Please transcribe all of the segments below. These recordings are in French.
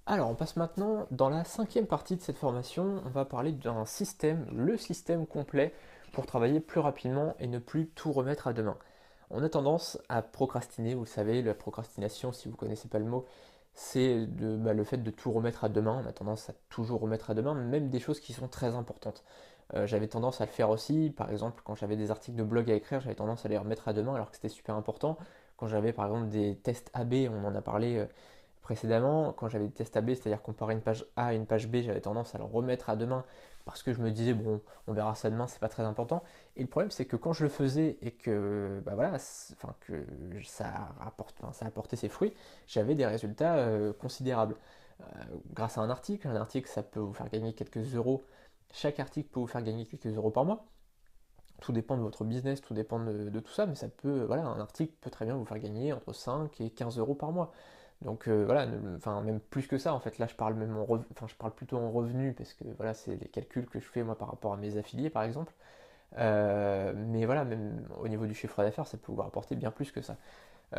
Alors, on passe maintenant dans la cinquième partie de cette formation. On va parler d'un système, le système complet pour travailler plus rapidement et ne plus tout remettre à demain. On a tendance à procrastiner, vous savez, la procrastination, si vous ne connaissez pas le mot, c'est le fait de tout remettre à demain. On a tendance à toujours remettre à demain, même des choses qui sont très importantes. J'avais tendance à le faire aussi, par exemple, quand j'avais des articles de blog à écrire, j'avais tendance à les remettre à demain alors que c'était super important. Quand j'avais par exemple des tests AB, on en a parlé précédemment, quand j'avais des tests AB, c'est-à-dire comparer une page A à une page B, j'avais tendance à le remettre à demain parce que je me disais, bon, on verra ça demain, c'est pas très important. Et le problème, c'est que quand je le faisais et que, bah voilà, enfin, que ça apportait ses fruits, j'avais des résultats considérables. Euh, Grâce à un article, ça peut vous faire gagner quelques euros. Chaque article peut vous faire gagner quelques euros par mois. Tout dépend de votre business, tout dépend de tout ça, mais ça peut, voilà, un article peut très bien vous faire gagner entre 5 et 15 euros par mois. Donc voilà, enfin même plus que ça en fait. Là, je parle même enfin je parle plutôt en revenu parce que voilà, c'est les calculs que je fais moi par rapport à mes affiliés par exemple. Mais voilà, même au niveau du chiffre d'affaires, ça peut vous rapporter bien plus que ça.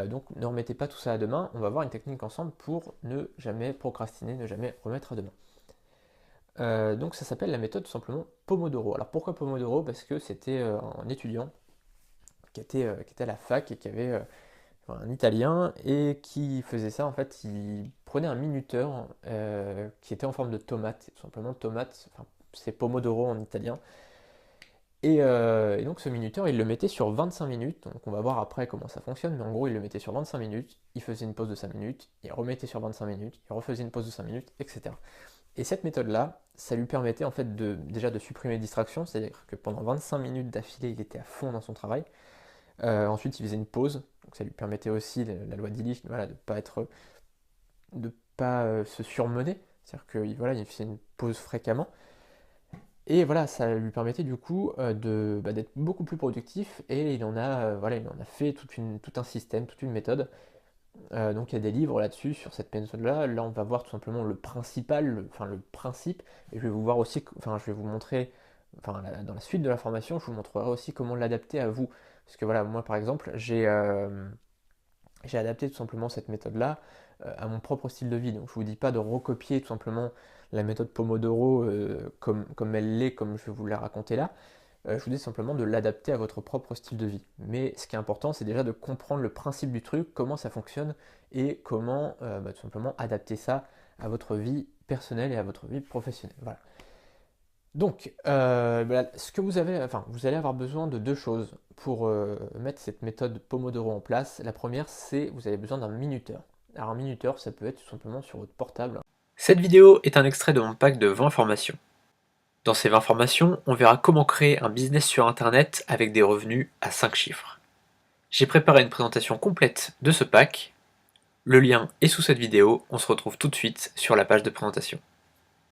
Donc ne remettez pas tout ça à demain. On va voir une technique ensemble pour ne jamais procrastiner, ne jamais remettre à demain. Donc ça s'appelle la méthode tout simplement Pomodoro. Alors pourquoi Pomodoro? Parce que c'était un étudiant qui était à la fac et qui avait un Italien et qui faisait ça en fait, il prenait un minuteur qui était en forme de tomate, tout simplement tomate, enfin, c'est Pomodoro en italien. Et donc ce minuteur, il le mettait sur 25 minutes, donc on va voir après comment ça fonctionne, mais en gros il le mettait sur 25 minutes, il faisait une pause de 5 minutes, il remettait sur 25 minutes, il refaisait une pause de 5 minutes, etc. Et cette méthode-là, ça lui permettait en fait déjà de supprimer les distractions, c'est-à-dire que pendant 25 minutes d'affilée, il était à fond dans son travail. Ensuite, il faisait une pause, donc ça lui permettait aussi, la loi d'Illich, voilà, de pas se surmener, c'est-à-dire qu'il voilà, il faisait une pause fréquemment. Et voilà, ça lui permettait du coup d'être beaucoup plus productif et voilà, il en a fait tout un système, toute une méthode. Donc il y a des livres là-dessus, sur cette méthode-là. Là, on va voir tout simplement le principal, enfin le principe, et je vais vous voir aussi, enfin je vais vous montrer, enfin dans la suite de la formation, je vous montrerai aussi comment l'adapter à vous. Parce que voilà, moi par exemple, j'ai adapté tout simplement cette méthode-là à mon propre style de vie. Donc je vous dis pas de recopier tout simplement la méthode Pomodoro comme elle l'est, comme je vais vous la raconter là. Je vous dis simplement de l'adapter à votre propre style de vie. Mais ce qui est important, c'est déjà de comprendre le principe du truc, comment ça fonctionne et comment tout simplement adapter ça à votre vie personnelle et à votre vie professionnelle. Voilà. Donc, voilà, ce que vous avez, enfin, vous allez avoir besoin de deux choses pour mettre cette méthode Pomodoro en place. La première, c'est vous avez besoin d'un minuteur. Alors, un minuteur, ça peut être tout simplement sur votre portable. Cette vidéo est un extrait de mon pack de 20 formations. Dans ces 20 formations, on verra comment créer un business sur Internet avec des revenus à 5 chiffres. J'ai préparé une présentation complète de ce pack. Le lien est sous cette vidéo. On se retrouve tout de suite sur la page de présentation.